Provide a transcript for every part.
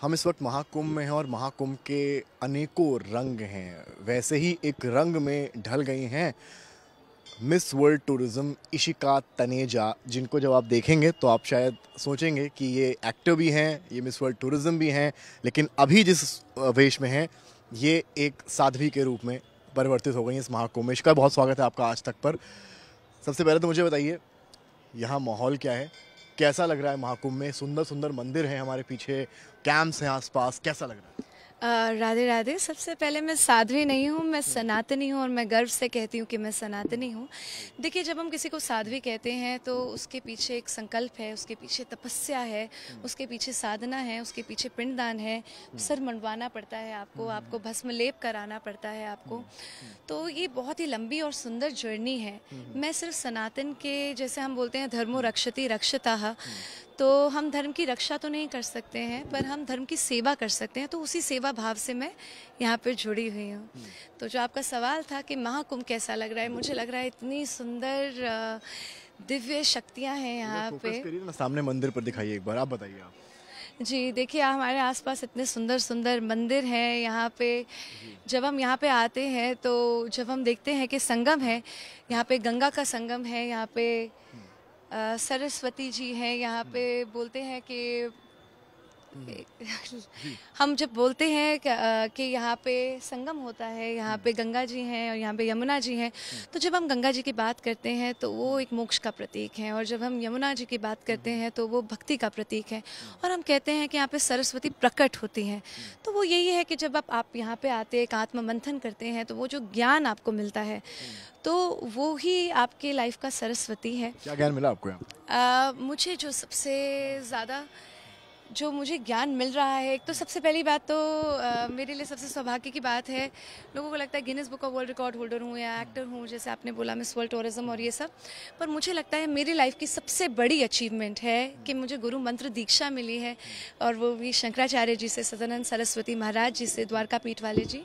हम इस वक्त महाकुंभ में हैं और महाकुंभ के अनेकों रंग हैं। वैसे ही एक रंग में ढल गई हैं miss world tourism Ishika Taneja, जिनको जब आप देखेंगे तो आप शायद सोचेंगे कि ये एक्टर भी हैं, ये मिस वर्ल्ड टूरिज्म भी हैं, लेकिन अभी जिस वेश में हैं ये एक साध्वी के रूप में परिवर्तित हो गई इस महाकुंभ में। इशिका, बहुत स्वागत है आपका आज तक पर। सबसे पहले तो मुझे बताइए, यहाँ माहौल क्या है, कैसा लग रहा है महाकुंभ में? सुंदर सुंदर मंदिर हैं हमारे पीछे, कैंप्स हैं आसपास, कैसा लग रहा है? राधे राधे। सबसे पहले मैं साध्वी नहीं हूँ, मैं सनातनी हूँ और मैं गर्व से कहती हूँ कि मैं सनातनी हूँ। देखिए, जब हम किसी को साध्वी कहते हैं तो उसके पीछे एक संकल्प है, उसके पीछे तपस्या है, उसके पीछे साधना है, उसके पीछे पिंडदान है, सर मंडवाना पड़ता है आपको, आपको भस्म लेप कराना पड़ता है आपको। तो ये बहुत ही लंबी और सुंदर जर्नी है। मैं सिर्फ सनातन के, जैसे हम बोलते हैं धर्मो रक्षति रक्षतः, तो हम धर्म की रक्षा तो नहीं कर सकते हैं पर हम धर्म की सेवा कर सकते हैं। तो उसी सेवा भाव से मैं यहाँ पर जुड़ी हुई हूँ। तो जो आपका सवाल था कि महाकुंभ कैसा लग रहा है, मुझे लग रहा है इतनी सुंदर दिव्य शक्तियाँ हैं यहाँ पे। ना सामने मंदिर पर दिखाइए एक बार, आप बताइए। आप जी, देखिए हमारे आसपास इतने सुंदर सुंदर मंदिर हैं यहाँ पे। जब हम यहाँ पे आते हैं तो जब हम देखते हैं कि संगम है, यहाँ पे गंगा का संगम है, यहाँ पे सरस्वती जी हैं, यहाँ पे बोलते हैं कि हम जब बोलते हैं कि यहाँ पे संगम होता है, यहाँ पे गंगा जी हैं और यहाँ पे यमुना जी हैं। तो जब हम गंगा जी की बात करते हैं तो वो एक मोक्ष का प्रतीक है, और जब हम यमुना जी की बात करते हैं तो वो भक्ति का प्रतीक है, और हम कहते हैं कि यहाँ पे सरस्वती प्रकट होती हैं। तो वो यही है कि जब आप यहाँ पे आते एक आत्म मंथन करते हैं तो वो जो ज्ञान आपको मिलता है तो वो ही आपके लाइफ का सरस्वती है। क्या ज्ञान मिला आपको यहाँ? मुझे जो सबसे ज़्यादा जो मुझे ज्ञान मिल रहा है, एक तो सबसे पहली बात तो मेरे लिए सबसे सौभाग्य की बात है, लोगों को लगता है Guinness book of world record holder हूँ या एक्टर हूँ, जैसे आपने बोला मिस वर्ल्ड टूरिज्म और ये सब, पर मुझे लगता है मेरी लाइफ की सबसे बड़ी अचीवमेंट है कि मुझे गुरु मंत्र दीक्षा मिली है, और वो भी शंकराचार्य जी से, सदानंद सरस्वती महाराज जी से, द्वारका पीठ वाले जी।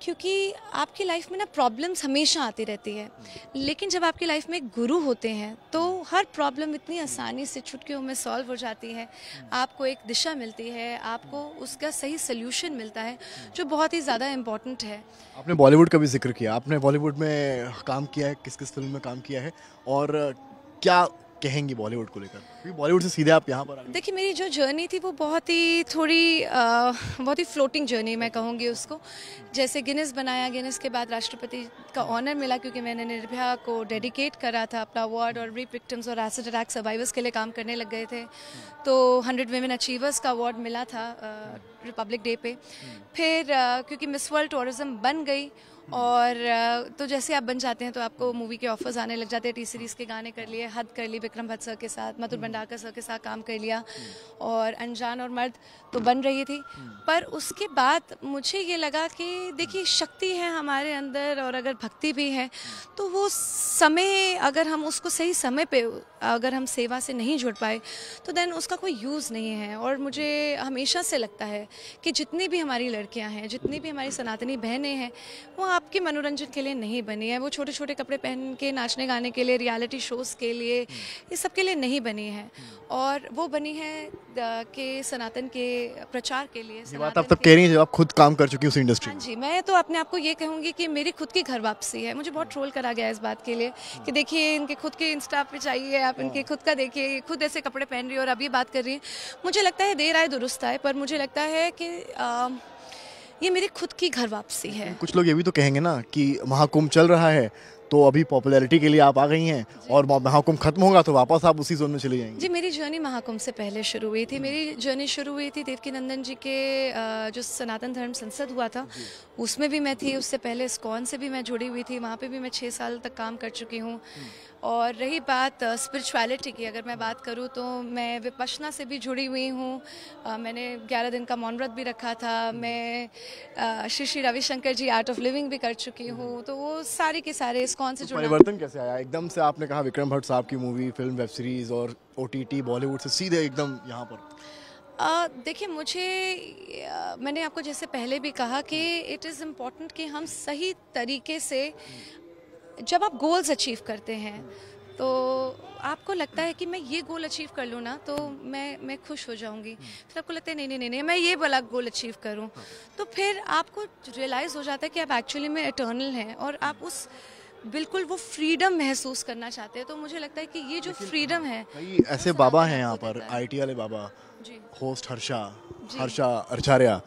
क्योंकि आपकी लाइफ में ना प्रॉब्लम्स हमेशा आती रहती है, लेकिन जब आपकी लाइफ में एक गुरु होते हैं तो हर प्रॉब्लम इतनी आसानी से चुटकियों में सॉल्व हो जाती है। आपको एक दिशा मिलती है, आपको उसका सही सल्यूशन मिलता है, जो बहुत ही ज़्यादा इम्पोर्टेंट है। आपने बॉलीवुड का भी जिक्र किया, आपने बॉलीवुड में काम किया है, किस किस फिल्म में काम किया है और क्या कहेंगी बॉलीवुड को लेकर? क्योंकि बॉलीवुड से सीधे आप यहाँ पर आ गए। देखिए, मेरी जो जर्नी थी वो बहुत ही बहुत ही फ्लोटिंग जर्नी मैं कहूँगी उसको। जैसे गिनीज बनाया, गिनीज के बाद राष्ट्रपति का ऑनर मिला क्योंकि मैंने निर्भया को डेडिकेट करा था अपना अवार्ड, और रेप विक्टिम्स और एसिड अटैक सर्वाइवर्स के लिए काम करने लग गए थे। तो 100 वुमेन अचीवर्स का अवार्ड मिला था रिपब्लिक डे पे। फिर क्योंकि मिस वर्ल्ड टूरिज्म बन गई, और तो जैसे आप बन जाते हैं तो आपको मूवी के ऑफर्स आने लग जाते हैं। टी सीरीज़ के गाने कर लिए, हद कर ली विक्रम भट्ट सर के साथ, मधुर भंडारकर सर के साथ काम कर लिया, और अनजान और मर्द तो बन रही थी। पर उसके बाद मुझे ये लगा कि देखिए, शक्ति है हमारे अंदर और अगर भक्ति भी है तो वो समय, अगर हम उसको सही समय पे अगर हम सेवा से नहीं जुड़ पाए तो देन उसका कोई यूज़ नहीं है। और मुझे हमेशा से लगता है कि जितनी भी हमारी लड़कियां हैं, जितनी भी हमारी सनातनी बहनें हैं, वो आपके मनोरंजन के लिए नहीं बनी है, वो छोटे छोटे कपड़े पहन के नाचने गाने के लिए, रियलिटी शोज़ के लिए, ये सब के लिए नहीं बनी है, और वो बनी है कि सनातन के प्रचार के लिए। ये बात आप तब कह रही हैं जब आप खुद काम कर चुकी हैं उस इंडस्ट्री में। हाँ जी, मैं तो अपने आप को ये कहूँगी कि मेरी खुद की घर वापसी है। मुझे बहुत ट्रोल करा गया इस बात के लिए कि देखिए, इनके खुद के इंस्टा पे चाहिए, आप इनके खुद का देखिए, खुद ऐसे कपड़े पहन रही है और अब ये बात कर रही है। मुझे लगता है देर आए दुरुस्त आए, पर मुझे लगता है कि ये मेरी खुद की घर वापसी है। कुछ लोग ये भी तो कहेंगे ना कि महाकुंभ चल रहा है तो अभी पॉपुलैरिटी के लिए आप आ गई हैं, और महाकुंभ खत्म होगा तो वापस आप उसी जोन में चली जाएंगी। जी, मेरी जर्नी महाकुंभ से पहले शुरू हुई थी। मेरी जर्नी शुरू हुई थी देवकीनंदन जी के जो सनातन धर्म संसद हुआ था उसमें भी मैं थी। उससे पहले इस्कॉन से भी मैं जुड़ी हुई थी, वहाँ पे भी मैं 6 साल तक काम कर चुकी हूँ। और रही बात स्पिरिचुअलिटी की, अगर मैं बात करूँ तो मैं विपश्यना से भी जुड़ी हुई हूँ। मैंने 11 दिन का मौन व्रत भी रखा था। मैं श्री श्री रविशंकर जी आर्ट ऑफ लिविंग भी कर चुकी हूँ। तो वो सारी के सारे इस्कॉन से जुड़ा। परिवर्तन कैसे आया एकदम से? आपने कहा विक्रम भट्ट साहब की मूवी, फिल्म, वेब सीरीज और ओटीटी, बॉलीवुड से सीधे एकदम यहाँ पर। देखिए, मैंने आपको जैसे पहले भी कहा कि इट इज़ इम्पॉर्टेंट कि हम सही तरीके से, जब आप गोल्स अचीव करते हैं तो आपको लगता है कि मैं ये गोल अचीव कर लूँ ना तो मैं खुश हो जाऊंगी। फिर आपको लगता है नहीं नहीं नहीं नहीं मैं ये वाला गोल अचीव करूँ, तो फिर आपको रियलाइज़ हो जाता है कि आप एक्चुअली में इटर्नल हैं और आप उस बिल्कुल वो फ्रीडम महसूस करना चाहते हैं। तो मुझे लगता है कि ये जो फ्रीडम है, कई ऐसे बाबा हैं यहाँ पर, आईटी वाले बाबा, जी होस्ट हर्षा आचार्य,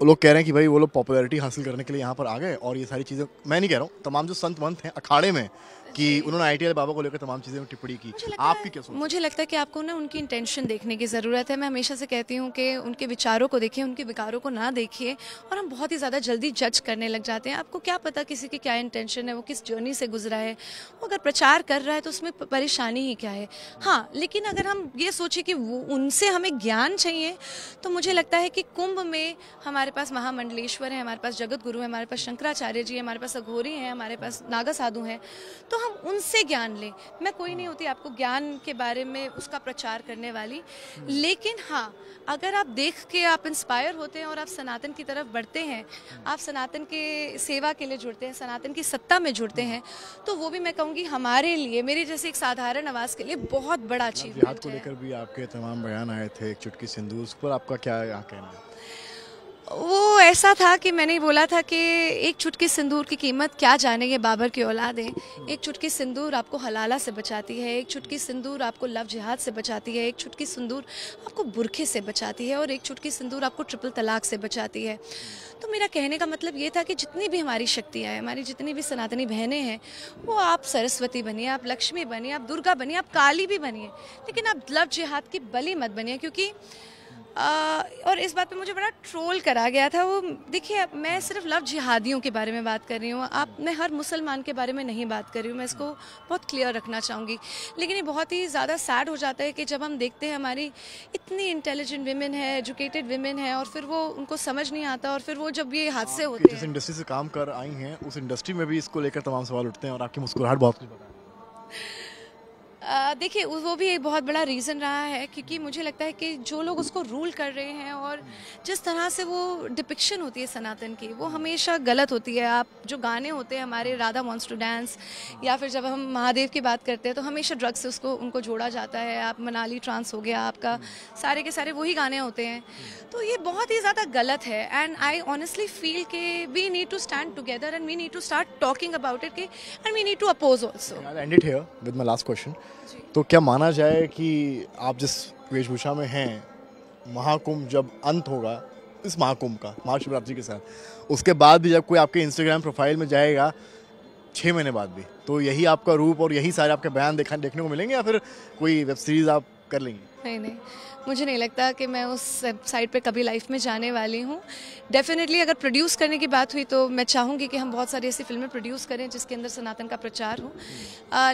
वो लोग कह रहे हैं कि भाई वो लोग पॉपुलैरिटी हासिल करने के लिए यहाँ पर आ गए और ये सारी चीज़ें, मैं नहीं कह रहा हूँ, तमाम जो संत मंत हैं अखाड़े में, कि उन्होंने आईटी वाले बाबा को लेकर तमाम चीज़ें में टिप्पणी की। आपकी क्या सोच? मुझे लगता है कि आपको ना उनकी इंटेंशन देखने की ज़रूरत है। मैं हमेशा से कहती हूँ कि उनके विचारों को देखिए, उनके विकारों को ना देखिए, और हम बहुत ही ज़्यादा जल्दी जज करने लग जाते हैं। आपको क्या पता किसी की क्या इंटेंशन है, वो किस जर्नी से गुजरा है, वो अगर प्रचार कर रहा है तो उसमें परेशानी ही क्या है। हाँ, लेकिन अगर हम ये सोचें कि वो उनसे हमें ज्ञान चाहिए, तो मुझे लगता है कि कुंभ में हमारे पास महामंडलेश्वर है, हमारे पास जगत गुरु है, हमारे पास शंकराचार्य जी है, हमारे पास अघोरी हैं, हमारे पास नागा साधु हैं, तो हम उनसे ज्ञान लें। मैं कोई नहीं होती आपको ज्ञान के बारे में उसका प्रचार करने वाली, लेकिन हाँ, अगर आप देख के आप इंस्पायर होते हैं और आप सनातन की तरफ बढ़ते हैं, आप सनातन के सेवा के लिए जुड़ते हैं, सनातन की सत्ता में जुड़ते हैं, तो वो भी मैं कहूँगी हमारे लिए, मेरी जैसे एक साधारण आवाज़ के लिए बहुत बड़ा अचीवमेंट को है। लेकर भी आपके तमाम बयान आए थे, एक चुटकी सिंदूर, उस पर आपका क्या यहाँ कहना है? वो ऐसा था कि मैंने बोला था कि एक चुटकी सिंदूर की कीमत क्या जानेंगे बाबर की औलादें। एक चुटकी सिंदूर आपको हलाला से बचाती है, एक चुटकी सिंदूर आपको लव जिहाद से बचाती है, एक चुटकी सिंदूर आपको बुरखे से बचाती है, और एक चुटकी सिंदूर आपको ट्रिपल तलाक से बचाती है। तो मेरा कहने का मतलब ये था कि जितनी भी हमारी शक्तियाँ हैं, हमारी जितनी भी सनातनी बहनें हैं, वो आप सरस्वती बनिए, आप लक्ष्मी बनिए, आप दुर्गा बनिए, आप काली भी बनिए, लेकिन आप लव जिहाद की बलि मत बनिए। क्योंकि और इस बात पे मुझे बड़ा ट्रोल करा गया था। वो देखिए, मैं सिर्फ लव जिहादियों के बारे में बात कर रही हूँ, मैं हर मुसलमान के बारे में नहीं बात कर रही हूँ, मैं इसको बहुत क्लियर रखना चाहूँगी। लेकिन ये बहुत ही ज़्यादा सैड हो जाता है कि जब हम देखते हैं हमारी इतनी इंटेलिजेंट विमेन है, एजुकेटेड विमेन है, और फिर वो उनको समझ नहीं आता, और फिर वो जब ये हादसे होते जिस हैं। इंडस्ट्री से काम कर आई हैं, उस इंडस्ट्री में भी इसको लेकर तमाम सवाल उठते हैं और आपकी मुस्कुराहट बहुत कुछ बता रही है। देखिए, वो भी एक बहुत बड़ा रीज़न रहा है, क्योंकि मुझे लगता है कि जो लोग उसको रूल कर रहे हैं और जिस तरह से वो डिपिक्शन होती है सनातन की, वो हमेशा गलत होती है। आप जो गाने होते हैं हमारे, राधा वॉन्ट्स टू डांस, या फिर जब हम महादेव की बात करते हैं तो हमेशा ड्रग्स से उनको जोड़ा जाता है। आप मनाली ट्रांस हो गया आपका, सारे के सारे वही गाने होते हैं। तो ये बहुत ही ज़्यादा गलत है, एंड आई ऑनेस्टली फील कि we need to stand together and we need to start talking about it, and we need to oppose also. I'll end it here with my last question. तो क्या माना जाए कि आप जिस वेशभूषा में हैं, महाकुंभ जब अंत होगा इस महाकुंभ का, महाशिवरात्रि के साथ, उसके बाद भी जब कोई आपके इंस्टाग्राम प्रोफाइल में जाएगा 6 महीने बाद भी, तो यही आपका रूप और यही सारे आपके बयान देखने को मिलेंगे, या फिर कोई वेब सीरीज आप कर लेंगी? नहीं, मुझे नहीं लगता कि मैं उस साइड पे कभी लाइफ में जाने वाली हूँ। डेफिनेटली अगर प्रोड्यूस करने की बात हुई तो मैं चाहूँगी कि हम बहुत सारी ऐसी फिल्में प्रोड्यूस करें जिसके अंदर सनातन का प्रचार हो।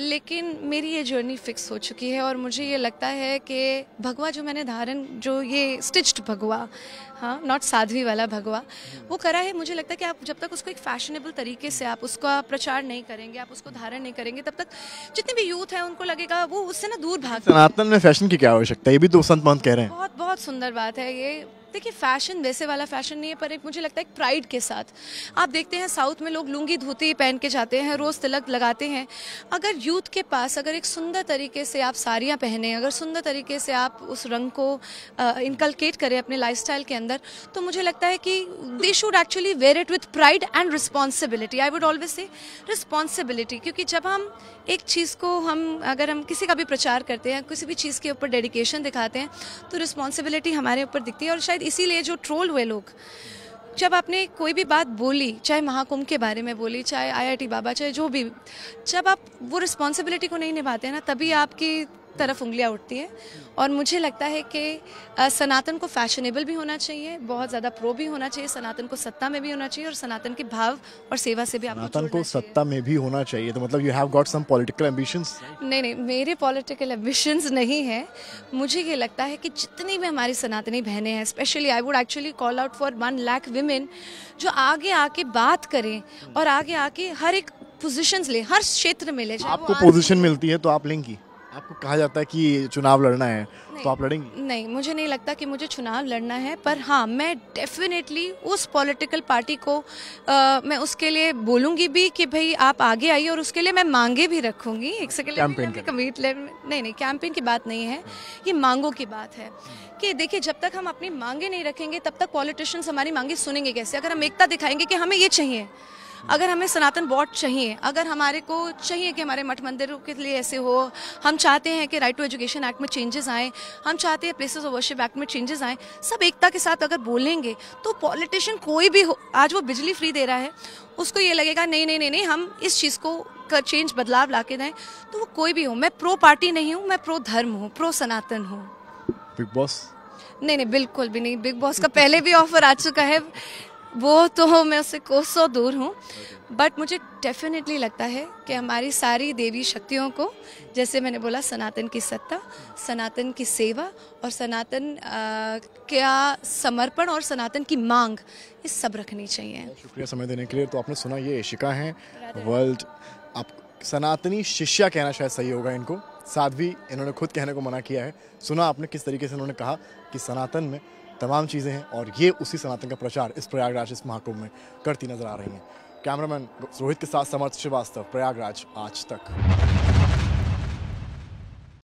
लेकिन मेरी ये जर्नी फिक्स हो चुकी है, और मुझे ये लगता है कि भगवा जो मैंने धारण, जो ये स्टिच्ड भगवा, हाँ, नॉट साध्वी वाला भगवा, वो करा है। मुझे लगता है कि आप जब तक उसको एक फैशनेबल तरीके से आप उसका प्रचार नहीं करेंगे, आप उसको धारण नहीं करेंगे, तब तक जितने भी यूथ है उनको लगेगा वो उससे ना दूर भाग। सनातन में फैशन की क्या आवश्यकता है, ये भी तो संत महंत कह रहे हैं। बहुत बहुत सुंदर बात है ये। देखिए, फैशन वैसे वाला फैशन नहीं है, पर एक मुझे लगता है एक प्राइड के साथ आप देखते हैं साउथ में लोग लुंगी धोती पहन के जाते हैं, रोज़ तिलक लगाते हैं। अगर यूथ के पास अगर एक सुंदर तरीके से आप साड़ियाँ पहने, अगर सुंदर तरीके से आप उस रंग को इनकलकेट करें अपने लाइफस्टाइल के अंदर, तो मुझे लगता है कि they should actually wear it with pride and responsibility. I would always say responsibility, क्योंकि जब हम एक चीज़ को अगर हम किसी का भी प्रचार करते हैं, किसी भी चीज़ के ऊपर डेडिकेशन दिखाते हैं, तो रिस्पॉन्सिबिलिटी हमारे ऊपर दिखती है। और शायद इसीलिए जो ट्रोल हुए लोग, जब आपने कोई भी बात बोली, चाहे महाकुंभ के बारे में बोली, चाहे आईआईटी बाबा, चाहे जो भी, जब आप वो रिस्पॉन्सिबिलिटी को नहीं निभाते हैं ना, तभी आपकी तरफ उंगलियां उठती हैं। और मुझे लगता है कि सनातन को फैशनेबल भी होना चाहिए, बहुत ज़्यादा प्रो भी होना चाहिए, सनातन को सत्ता में भी होना चाहिए, और सनातन के भाव और सेवा से भी आपको सनातन को सत्ता में भी होना चाहिए। तो मतलब you have got some political ambitions? नहीं, मेरे पॉलिटिकल एम्बिशंस नहीं है। मुझे ये लगता है कि जितनी भी हमारी सनातनी बहनें हैं, specially I would actually call out for 1 lakh women, जो आगे आके बात करें और आगे आके हर एक पोजीशंस ले, हर क्षेत्र में ले। आपको पोजीशन मिलती है तो आप लेंगी? आपको कहा जाता है कि चुनाव लड़ना है तो आप लड़ेंगी? नहीं, मुझे नहीं लगता कि मुझे चुनाव लड़ना है, पर हाँ मैं डेफिनेटली उस पॉलिटिकल पार्टी को मैं उसके लिए बोलूँगी भी कि भाई आप आगे आइए, और उसके लिए मैं मांगे भी रखूँगी। एक सेकंड, नहीं, कैंपेन की बात नहीं है, ये मांगों की बात है कि देखिए जब तक हम अपनी मांगे नहीं रखेंगे तब तक पॉलिटिशियंस हमारी मांगे सुनेंगे कैसे। अगर हम एकता दिखाएंगे कि हमें ये चाहिए, अगर हमें सनातन बोर्ड चाहिए, अगर हमारे को चाहिए कि हमारे मठ मंदिरों के लिए ऐसे हो, हम चाहते हैं कि राइट टू एजुकेशन एक्ट में चेंजेस आए, हम चाहते हैं प्लेसेस ऑफ वर्शिप एक्ट में चेंजेस आए, सब एकता के साथ अगर बोलेंगे तो पॉलिटिशियन कोई भी हो, आज वो बिजली फ्री दे रहा है, उसको ये लगेगा नहीं नहीं नहीं नहीं हम इस चीज़ को चेंज बदलाव ला के दें, तो वो कोई भी हो। मैं प्रो पार्टी नहीं हूँ, मैं प्रो धर्म हूँ, प्रो सनातन हूँ। Big boss? नहीं, बिल्कुल भी नहीं। बिग बॉस का पहले भी ऑफर आ चुका है, वो तो मैं उससे कोसों दूर हूँ, बट मुझे डेफिनेटली लगता है कि हमारी सारी देवी शक्तियों को, जैसे मैंने बोला, सनातन की सत्ता, सनातन की सेवा और सनातन क्या समर्पण और सनातन की मांग, ये सब रखनी चाहिए। शुक्रिया समय देने के लिए। तो आपने सुना, ये इशिका हैं, वर्ल्ड आप सनातनी शिष्या कहना शायद सही होगा इनको, साध्वी इन्होंने खुद कहने को मना किया है। सुना आपने किस तरीके से उन्होंने कहा कि सनातन में तमाम चीज़ें हैं और ये उसी सनातन का प्रचार इस प्रयागराज, इस महाकुंभ में करती नजर आ रही हैं। कैमरामैन रोहित के साथ समर्थ श्रीवास्तव, प्रयागराज आज तक।